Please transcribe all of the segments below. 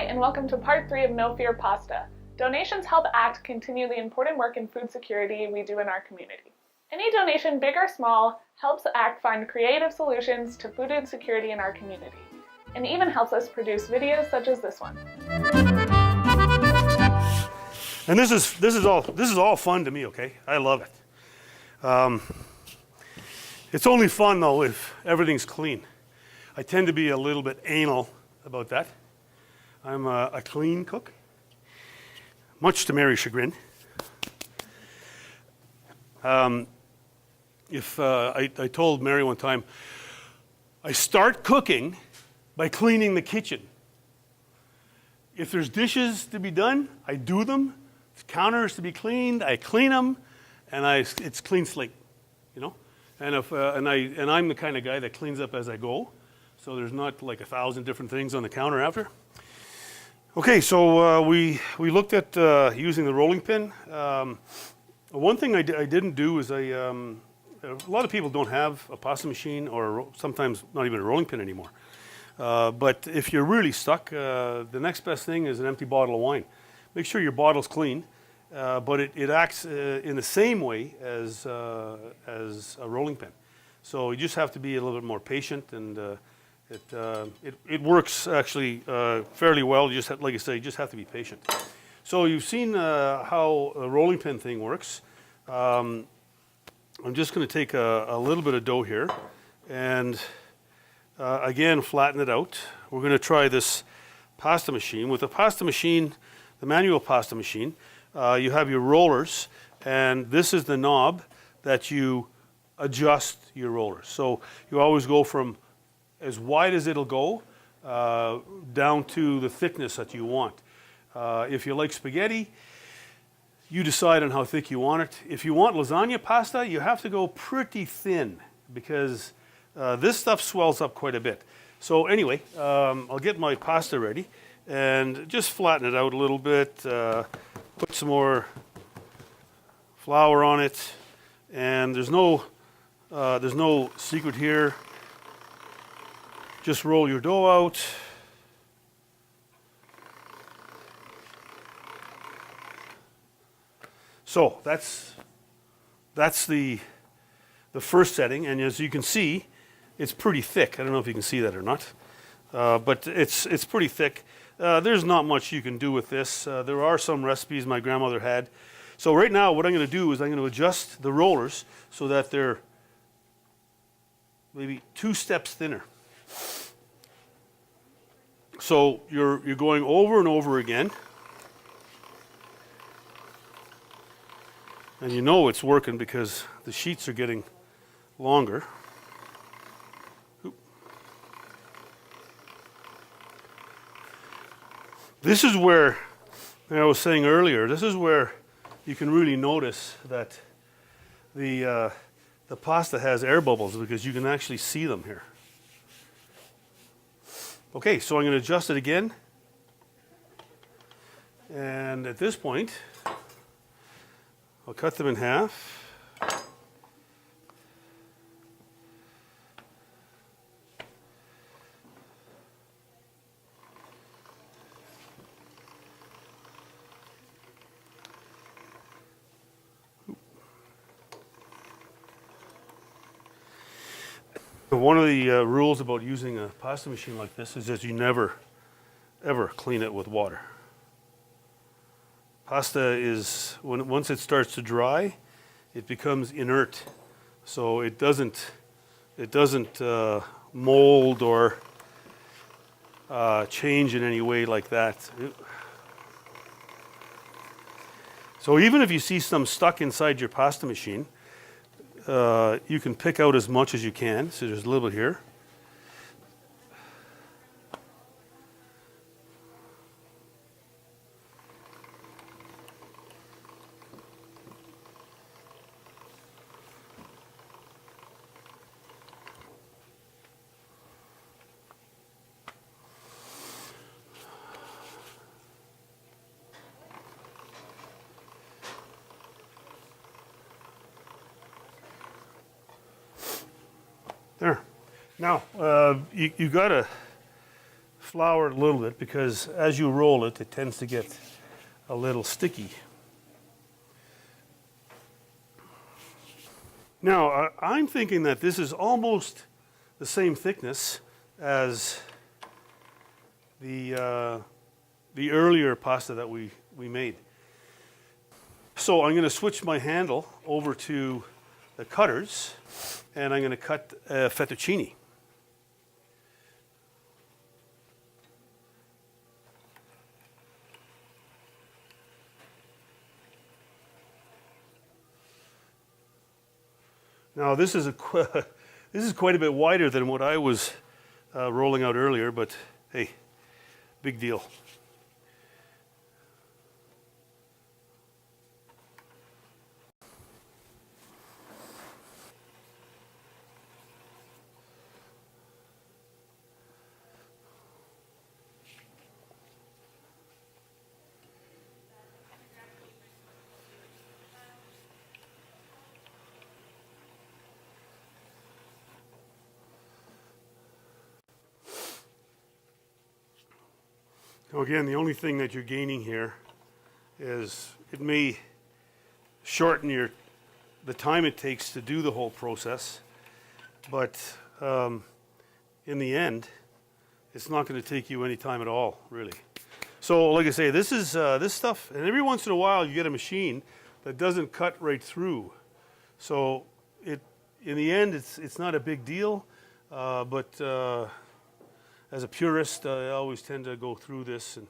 and welcome to part 3 of No Fear Pasta. Donations help ACT continue the important work in food security we do in our community. Any donation, big or small, helps ACT find creative solutions to food insecurity in our community, and even helps us produce videos such as this one. And this is all fun to me, okay? I love it. It's only fun though if everything's clean. I tend to be a little bit anal about that. I'm a clean cook, much to Mary's chagrin. I told Mary one time, I start cooking by cleaning the kitchen. If there's dishes to be done, I do them. If counters to be cleaned, I clean them, and it's clean slate, you know. And I'm the kind of guy that cleans up as I go, so there's not like 1,000 different things on the counter after. Okay, so we looked at using the rolling pin. One thing I didn't do is a lot of people don't have a pasta machine or sometimes not even a rolling pin anymore. But if you're really stuck, the next best thing is an empty bottle of wine. Make sure your bottle's clean, but it acts in the same way as a rolling pin. So you just have to be a little bit more patient, and it works actually fairly well. You just like I say, you just have to be patient. So you've seen how a rolling pin thing works. I'm just going to take a little bit of dough here, and again flatten it out. We're going to try this pasta machine. With the pasta machine, the manual pasta machine, you have your rollers, and this is the knob that you adjust your rollers. So you always go from as wide as it'll go down to the thickness that you want. If you like spaghetti, you decide on how thick you want it. If you want lasagna pasta, you have to go pretty thin because this stuff swells up quite a bit. So anyway, I'll get my pasta ready and just flatten it out a little bit. Put some more flour on it, and there's no secret here. Just roll your dough out. So that's the first setting, and as you can see, it's pretty thick. I don't know if you can see that or not, but it's pretty thick. There's not much you can do with this. There are some recipes my grandmother had. So right now, what I'm going to do is I'm going to adjust the rollers so that they're maybe 2 steps thinner. So you're going over and over again, and you know it's working because the sheets are getting longer. This is where, like I was saying earlier, this is where you can really notice that the pasta has air bubbles because you can actually see them here. Okay, so I'm going to adjust it again. And at this point, I'll cut them in half. One of the rules about using a pasta machine like this is that you never, ever clean it with water. Pasta is, once it starts to dry, it becomes inert. So it doesn't mold or change in any way like that. So even if you see some stuck inside your pasta machine, you can pick out as much as you can. So there's a little bit here. There. Now, you got to flour it a little bit because as you roll it, it tends to get a little sticky. Now, I'm thinking that this is almost the same thickness as the earlier pasta that we made. So I'm going to switch my handle over to the cutters, and I'm going to cut fettuccine. Now this is this is quite a bit wider than what I was rolling out earlier, but hey, big deal. Now again, the only thing that you're gaining here is it may shorten the time it takes to do the whole process, but in the end, it's not going to take you any time at all, really. So, like I say, this is this stuff, and every once in a while you get a machine that doesn't cut right through. So, in the end, it's not a big deal, but as a purist, I always tend to go through this and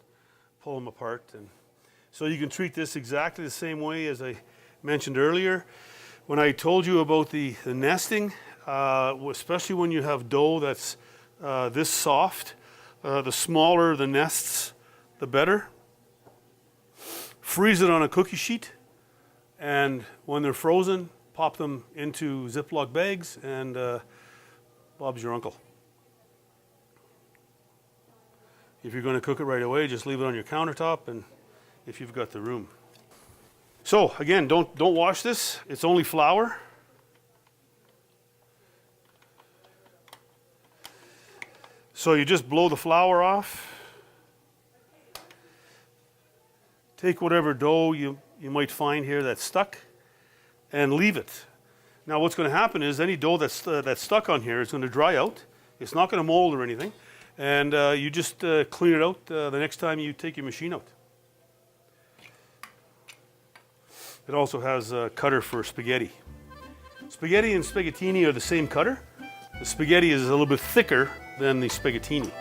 pull them apart. And so you can treat this exactly the same way as I mentioned earlier. When I told you about the nesting, especially when you have dough that's this soft, the smaller the nests, the better. Freeze it on a cookie sheet, and when they're frozen, pop them into Ziploc bags, and Bob's your uncle. If you're going to cook it right away, just leave it on your countertop, and if you've got the room. So again, don't wash this. It's only flour. So you just blow the flour off. Take whatever dough you might find here that's stuck, and leave it. Now what's going to happen is any dough that's stuck on here is going to dry out. It's not going to mold or anything. And you just clean it out the next time you take your machine out. It also has a cutter for spaghetti. Spaghetti and spaghettini are the same cutter. The spaghetti is a little bit thicker than the spaghettini.